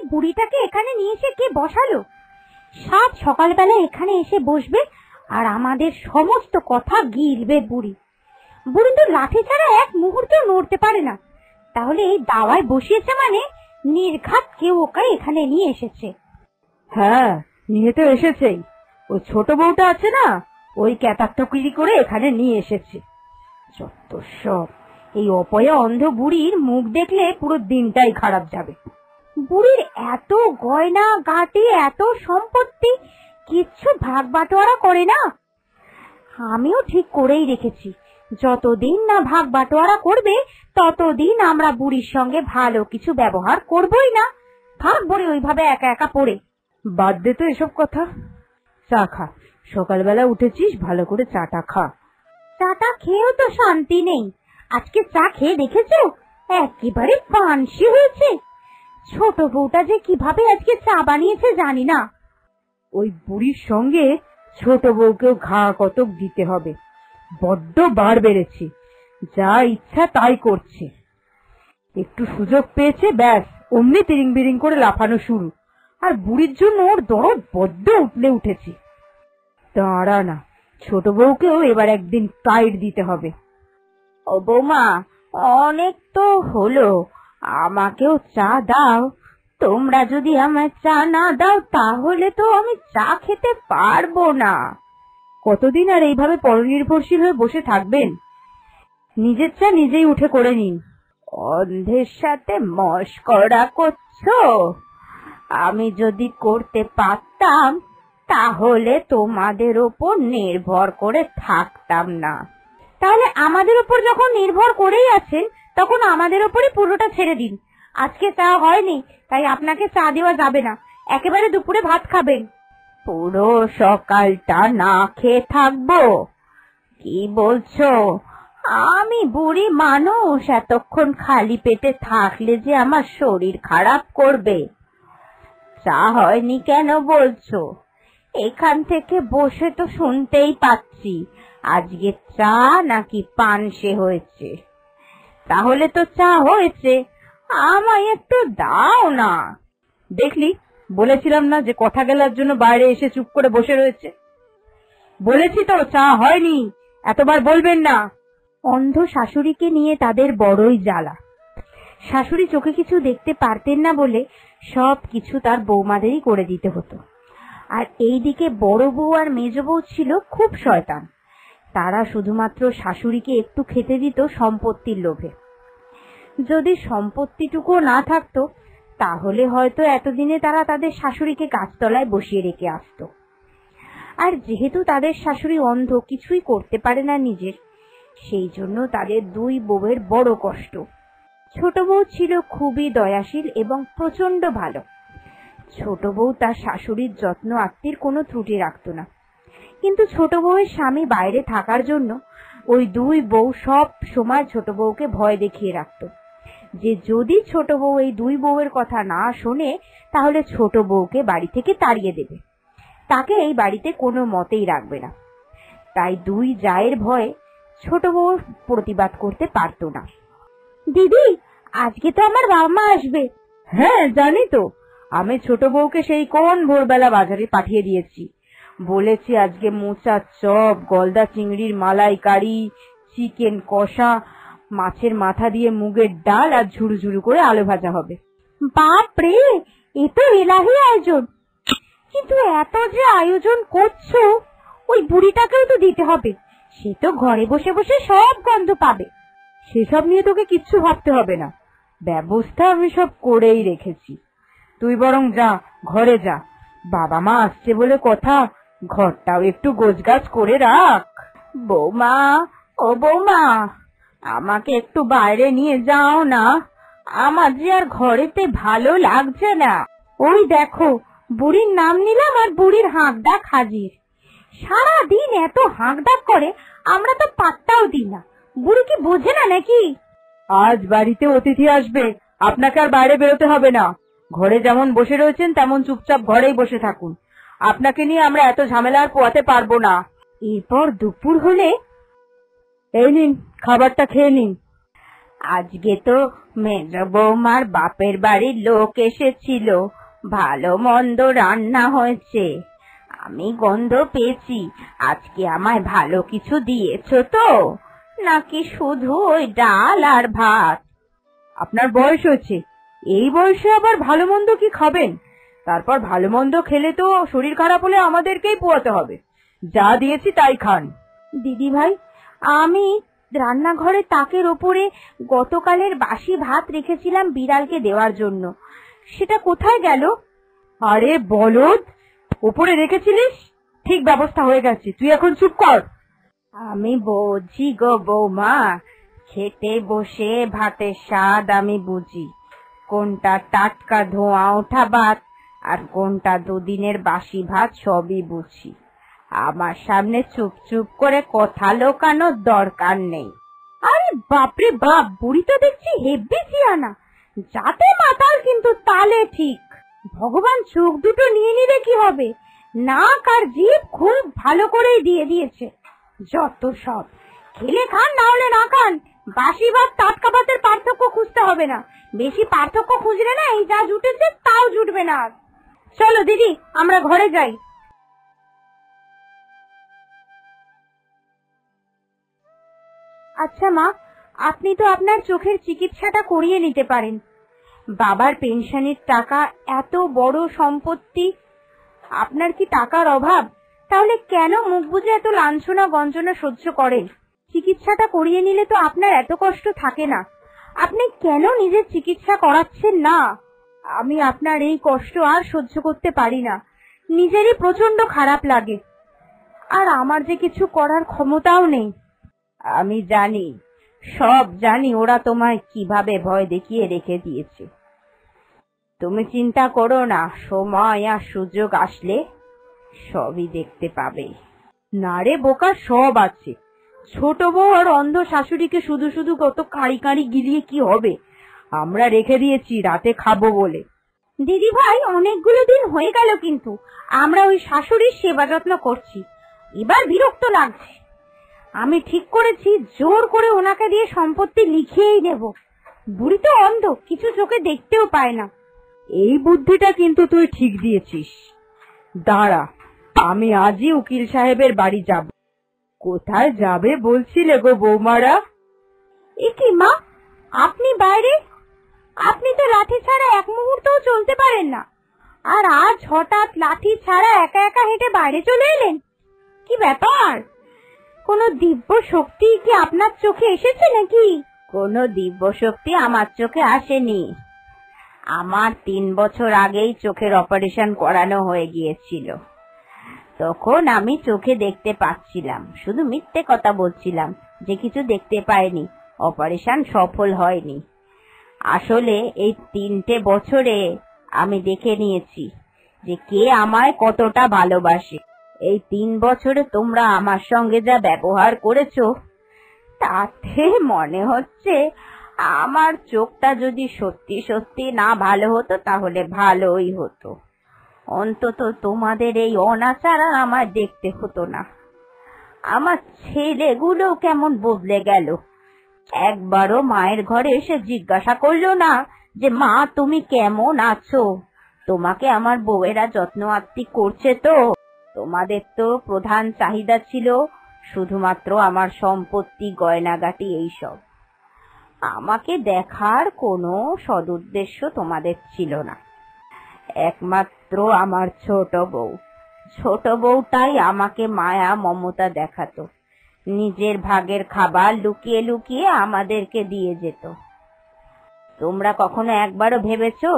বুড়িটাকে এখানে নিয়ে এসে কে বসালো? সাত সকালবেলা এখানে এসে বসবে আর আমাদের সমস্ত কথা গিলবে বুড়ি। বুড়ি তো লাঠি ছাড়া এক মুহূর্ত নড়তে পারে না, তাহলে এই দাওয়ায় বসিয়েছে মানে নির্ঘাত কেউ ওকে এখানে নিয়ে এসেছে। হ্যাঁ, নিয়ে তো এসেছেই। ওই ছোট বউটা আছে না, ওই ক্যাতাকটকিরি করে এখানে নিয়ে এসেছে। যত সব! এই অপয়া অন্ধ বুড়ির মুখ দেখলে পুরো দিনটাই খারাপ যাবে। বুড়ির এত গয়না গাটি, এত সম্পত্তি, কিচ্ছু ভাগ বাটোয়ারা করে না। আমিও ঠিক করেই রেখেছি, যতদিন না ভাগ বাটোয়ারা করবে ততদিন আমরা বুড়ির সঙ্গে ভালো কিছু ব্যবহার করবই না। থাকবো রে ওইভাবে একা একা পড়ে। বাদ দে তো এসব কথা, চা খা। সকালবেলা উঠেছিস, ভালো করে চাটা খা। চাটা খেয়েও তো শান্তি নেই। আজকে চা খেয়ে দেখেছো, একেবারে পানসি হয়েছে। ছোট বউটা যে কিভাবে আজকে চা বানিয়েছে জানি না। ওই বুড়ির সঙ্গে ছোট বউকেও ঘা কতক দিতে হবে। বড্ড বার বেড়েছে, যা ইচ্ছা তাই করছে। একটু সুযোগ পেয়েছে, ব্যাস অমনি তিরিং বিরিং করে লাফানো শুরু। আর বুড়ির জন্য ওর দরদ বড্ড উঠলে উঠেছে। দাঁড়া না, ছোট বউকেও এবার একদিন টাইট দিতে হবে। ও বৌমা, অনেক তো হলো, আমাকেও চা দাও। তোমরা যদি আমায় চা না দাও তাহলে তো আমি চা খেতে পারবো না। কতদিন আর এইভাবে পরনির্ভরশীল হয়ে বসে থাকবেন? নিজের চা নিজেই উঠে করে নিন। অন্ধের সাথে মশকরা করছো? আমি যদি করতে পারতাম তাহলে তোমাদের ওপর নির্ভর করে থাকতাম না। তাহলে আমাদের উপর যখন নির্ভর করেই আছেন তখন আমাদের উপরই পুরোটা ছেড়ে দিন। আজকে চা হয়নি তাই আপনাকে চা দেওয়া যাবে না, একেবারে দুপুরে ভাত খাবেন। পুরো সকালটা না খেয়ে থাকবো? কি বলছো? আমি বুড়ি মানুষ, এতক্ষণ খালি পেটে থাকলে যে আমার শরীর খারাপ করবে। চা হয়নি কেন বলছো? এখান থেকে বসে তো শুনতেই পাচ্ছি আজকে চা নাকি পানসে হয়েছে। তাহলে তো চা হয়েছে, আমায় একটু দাও না। দেখলি, বলেছিলাম না যে কথা গেলার জন্য বাইরে এসে চুপ করে বসে রয়েছে। বলেছি তো চা হয়নি, এতবার বলবেন না। অন্ধ শাশুড়িকে নিয়ে তাদের বড়ই জ্বালা। শাশুড়ি চোখে কিছু দেখতে পারতেন না বলে সব কিছু তার বৌমাদেরই করে দিতে হতো। আর এইদিকে বড় বউ আর মেজ বউ ছিল খুব শয়তান। তারা শুধুমাত্র শাশুড়িকে একটু খেতে দিত সম্পত্তির লোভে। যদি সম্পত্তিটুকু না থাকতো তাহলে হয়তো এতদিনে তারা তাদের শাশুড়িকে গাছতলায় বসিয়ে রেখে আসতো। আর যেহেতু তাদের শাশুড়ি অন্ধ, কিছুই করতে পারে না নিজের, সেই জন্য তাদের দুই বউয়ের বড় কষ্ট। ছোট বউ ছিল খুবই দয়াশীল এবং প্রচন্ড ভালো। ছোট বউ তার শাশুড়ির যত্ন আত্মীর কোনো ত্রুটি রাখত না, কিন্তু ছোট বউয়ের স্বামী বাইরে থাকার জন্য ওই দুই বউ সব সময় ছোট বউকে ভয় দেখিয়ে রাখত যে যদি ছোট বউ এই দুই বউয়ের কথা না শোনে তাহলে ছোট বউকে বাড়ি থেকে তাড়িয়ে দেবে, তাকে এই বাড়িতে কোনো মতেই রাখবে না। তাই দুই জায়ের ভয়ে ছোট বউ প্রতিবাদ করতে পারত না। দিদি, আজকে তো আমার বাবা মা আসবে। হ্যাঁ জানি তো, আমি ছোট বউকে সেই কোন ভোরবেলা বাজারে পাঠিয়ে দিয়েছি। বলেছি আজকে মোচার চপ, গলদা চিংড়ির মালাইকারি, চিকেন কষা, মাছের মাথা দিয়ে মুগের ডাল আর ঝুরু ঝুরু করে আলু ভাজা হবে। বাপ রে, এ তো এলাহি আয়োজন। কিন্তু এত যে আয়োজন করছো, ওই বুড়িটাকেও তো দিতে হবে। সে তো ঘরে বসে বসে সব গন্ধ পাবে। সেসব নিয়ে তোকে কিচ্ছু ভাবতে হবে না, ব্যবস্থা আমি সব করেই রেখেছি। তুই বরং যা, ঘরে যা। বাবা মা আসছে বলে কথা, ঘরটাও একটু গোছগাছ করে রাখ। বৌমা, ও বৌমা, আমাকে একটু বাইরে নিয়ে যাও না, আমার যে আর ঘরেতে ভালো লাগছে না। ওই দেখো, বুড়ির নাম নিলাম আর বুড়ির হাঁক ডাক হাজির। সারাদিন এত হাঁক ডাক করে, আমরা তো পাত্তাও দিই না। বুড়ি কি বোঝে না নাকি? আজ বাড়িতে অতিথি আসবে, আপনাকে আর বাইরে বেরোতে হবে না। ঘরে যেমন বসে রয়েছেন তেমন চুপচাপ ঘরেই বসে থাকুন। আপনাকে নিয়ে আমরা এত ঝামেলা আর পোয়াতে পারবো না। এরপর দুপুর হলে, এই নিন, খাবারটা খেয়ে নিন। আজকে তো মেজ বৌমার বাপের বাড়ির লোক এসেছিল, ভালো মন্দ রান্না হয়েছে, আমি গন্ধ পেয়েছি। আজকে আমায় ভালো কিছু দিয়েছো তো, নাকি শুধু ওই ডাল আর ভাত? আপনার বয়স হয়েছে, এই বয়সে আবার ভালো মন্দ কি খাবেন? তারপর ভালো মন্দ খেলে তো শরীর খারাপ হলে আমাদেরকেই পোয়াতে হবে। যা দিয়েছি তাই খান। দিদি ভাই, আমি রান্নাঘরে তাকের ওপরে গতকালের বাসি ভাত রেখেছিলাম বিড়ালকে দেওয়ার জন্য, সেটা কোথায় গেল? আরে বলদ, উপরে রেখেছিলিস, ঠিক ব্যবস্থা হয়ে গেছে, তুই এখন চুপ কর। আমি বুঝি গো বৌমা, খেতে বসে ভাতের স্বাদ আমি বুঝি, কোনটা টাটকা ধোঁয়া ওঠা ভাত আর কোনটা দুদিনের বাসি ভাত সবই বুঝি। আমার সামনে চুপ চুপ করে কথা লোকানোর দরকার নেই। আরে বাপরে বাপ, বুড়ি তো দেখছি হেব্বি সিয়ানা, যাতে মাতাল কিন্তু তালে ঠিক। ভগবান চোখ দুটো নিয়ে নিলে কি হবে, নাক আর জিভ খুব ভালো করেই দিয়ে দিয়েছে। যত সব, খেলে খান না হলে না খান, বাসি ভাত টাটকা ভাতের পার্থক্য খুঁজতে হবে না। বেশি পার্থক্য খুঁজলে না এই যা জুটেছে তাও জুটবে না। চলো দিদি, আমরা ঘরে যাই। আচ্ছা মা, আপনি তো আপনার চোখের চিকিৎসাটা করিয়ে নিতে পারেন। বাবার পেনশনের টাকা, এত বড় সম্পত্তি, আপনার কি টাকার অভাব? তাহলে কেন মুখ বুজে এত লাঞ্ছনা গঞ্জনা সহ্য করেন? চিকিৎসাটা করিয়ে নিলে তো আপনার এত কষ্ট থাকে না। আপনি কেন নিজের চিকিৎসা করাচ্ছেন না? আমি আপনার এই কষ্ট আর সহ্য করতে পারি না, নিজেরই প্রচন্ড খারাপ লাগে। আর আমার যে কিছু করার ক্ষমতাও নেই। আমি জানি, সব জানি, ওরা তোমায় কিভাবে ভয় দেখিয়ে রেখে দিয়েছে। তুমি চিন্তা করো না, সময় আর সুযোগ আসলে সবই দেখতে পাবে। না রে বোকা, সব আছে। ছোট বউ আর অন্ধ শাশুড়িকে শুধু শুধু কত কাঁড়ি কাঁড়ি গিলিয়ে কি হবে? আমরা রেখে দিয়েছি রাতে খাবো বলে। দিদি ভাই, অনেকগুলো দিন হয়ে গেল কিন্তু আমরা ওই শাশুড়ির সেবা যত্ন করছি, এবার বিরক্ত লাগছে। আমি ঠিক করেছি জোর করে ওনাকে দিয়ে সম্পত্তি লিখিয়েই নেব। বুড়ি তো অন্ধ, কিছু চোখে দেখতেও পায় না। এই বুদ্ধিটা কিন্তু তুই ঠিক দিয়েছিস। দাঁড়া, আমি আজই উকিল সাহেবের বাড়ি যাব। কোথায় যাবে বলছিলে গো বৌমারা? এ কি মা, আপনি বাইরে? আপনি তো লাঠি ছাড়া এক মুহূর্তও চলতে পারেন না, আর আজ হঠাৎ লাঠি ছাড়া একা একা হেঁটে বাইরে চলে এলেন? কি ব্যাপার? কোনো দিব্য শক্তি কি আপনার চোখে এসেছে নাকি? কোনো দিব্য শক্তি আমার চোখে আসেনি। আমার 3 বছর আগেই চোখের অপারেশন করানো হয়ে গিয়েছিল। তখন আমি চোখে দেখতে পাচ্ছিলাম, শুধু মিথ্যে কথা বলছিলাম যে কিছু দেখতে পাইনি, অপারেশন সফল হয়নি। আসলে এই 3টে বছরে আমি দেখে নিয়েছি যে কে আমায় কতটা ভালোবাসে। এই 3 বছরে তোমরা আমার সঙ্গে যা ব্যবহার করেছো, তাতে মনে হচ্ছে আমার চোখটা যদি সত্যি সত্যি না ভালো হতো তাহলে ভালোই হতো। অন্তত তোমাদের এই অনাচার আর আমার দেখতে হতো না। আমার ছেলেগুলো কেমন বদলে গেল, একবারও মায়ের ঘরে এসে জিজ্ঞাসা করলো না যে মা তুমি কেমন আছো। তোমাকে আমার বউয়েরা যত্ন আত্তি করছে তো? তোমাদের তো প্রধান চাহিদা ছিল শুধুমাত্র আমার সম্পত্তি, গয়নাগাটি, এইসব। আমাকে দেখার কোনো সদুদ্দেশ্য তোমাদের ছিল না। একমাত্র আমার ছোট বউটাই আমাকে মায়া মমতা দেখাতো, নিজের ভাগের খাবার লুকিয়ে লুকিয়ে আমাদেরকে দিয়ে যেত। তোমরা কখনো একবারও ভেবেছো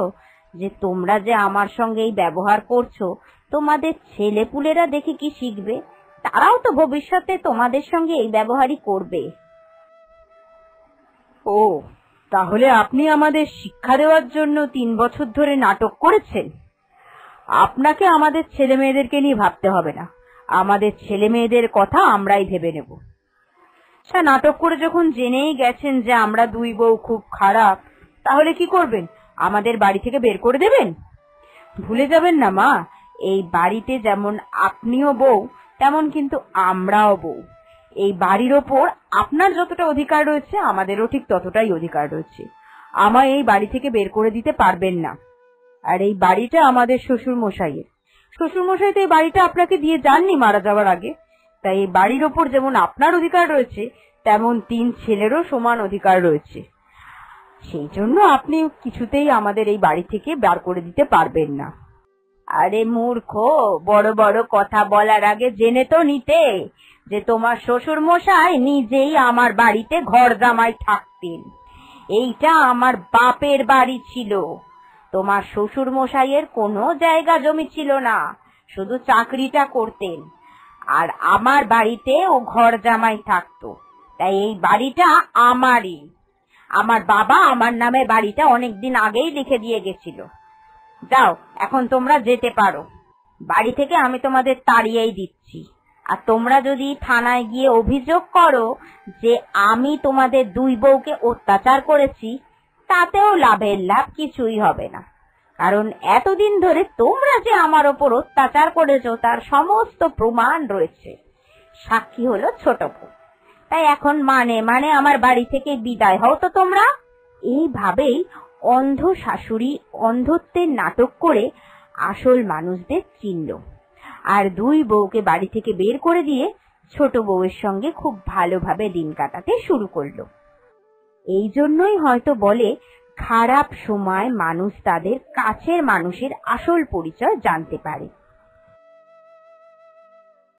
যে তোমরা যে আমার সঙ্গে এই ব্যবহার করছো, তোমাদের ছেলেপুলেরা দেখে কি শিখবে? তারাও তো ভবিষ্যতে তোমাদের সঙ্গে এই ব্যবহারই করবে। ও, তাহলে আপনি আমাদের শিক্ষা দেওয়ার জন্য 3 বছর ধরে নাটক করেছেন? আপনাকে আমাদের ছেলে মেয়েদেরকে নিয়ে ভাবতে হবে না, আমাদের ছেলে মেয়েদের কথা আমরাই ভেবে নেব। আচ্ছা, নাটক করে যখন জেনেই গেছেন যে আমরা 2 বউ খুব খারাপ, তাহলে কি করবেন? আমাদের বাড়ি থেকে বের করে দেবেন? ভুলে যাবেন না মা, এই বাড়িতে যেমন আপনিও বউ তেমন কিন্তু আমরাও বউ। এই বাড়ির ওপর আপনার যতটা অধিকার রয়েছে আমাদেরও ঠিক ততটাই অধিকার রয়েছে। আমায় এই বাড়ি থেকে বের করে দিতে পারবেন না। আর এই বাড়িটা আমাদের শ্বশুর মশাইয়ের। শ্বশুর মশাই তো এই বাড়িটা আপনাকে দিয়ে যাননি মারা যাওয়ার আগে। তাই এই বাড়ির ওপর যেমন আপনার অধিকার রয়েছে, তেমন 3 ছেলেরও সমান অধিকার রয়েছে। সেই জন্য আপনি কিছুতেই আমাদের এই বাড়ি থেকে বার করে দিতে পারবেন না। আরে মূর্খ, বড় বড় কথা বলার আগে জেনে তো নিতে যে তোমার শ্বশুর মশাই নিজেই আমার বাড়িতে ঘর জামাই থাকতেন। এইটা আমার বাপের বাড়ি ছিল। তোমার শ্বশুর মশাইয়ের কোনো জায়গা জমি ছিল না, শুধু চাকরিটা করতেন। আর আমার বাড়িতে ও ঘর জামাই থাকতো, তাই এই বাড়িটা আমারই। আমার বাবা আমার নামে বাড়িটা অনেকদিন আগেই লিখে দিয়ে গেছিল। যাও, এখন তোমরা যেতে পারো। বাড়ি থেকে আমি তোমাদের তাড়িয়েই দিচ্ছি। আর তোমরা যদি থানায় গিয়ে অভিযোগ করো যে আমি তোমাদের 2 বউকে অত্যাচার করেছি, তাতেও লাভের লাভ কিছুই হবে না। কারণ এতদিন ধরে তোমরা যে আমার ওপর অত্যাচার করেছো তার সমস্ত প্রমাণ রয়েছে। সাক্ষী হলো ছোট বউ। তাই এখন মানে আমার বাড়ি থেকে বিদায় হও তো তোমরা। এইভাবেই অন্ধ শাশুড়ি অন্ধত্বের নাটক করে আসল মানুষদের চিনল, আর 2 বউকে বাড়ি থেকে বের করে দিয়ে ছোট বউয়ের সঙ্গে খুব ভালোভাবে দিন কাটাতে শুরু করলো। এই জন্যই হয়তো বলে, খারাপ সময় মানুষ তাদের কাছের মানুষের আসল পরিচয় জানতে পারে।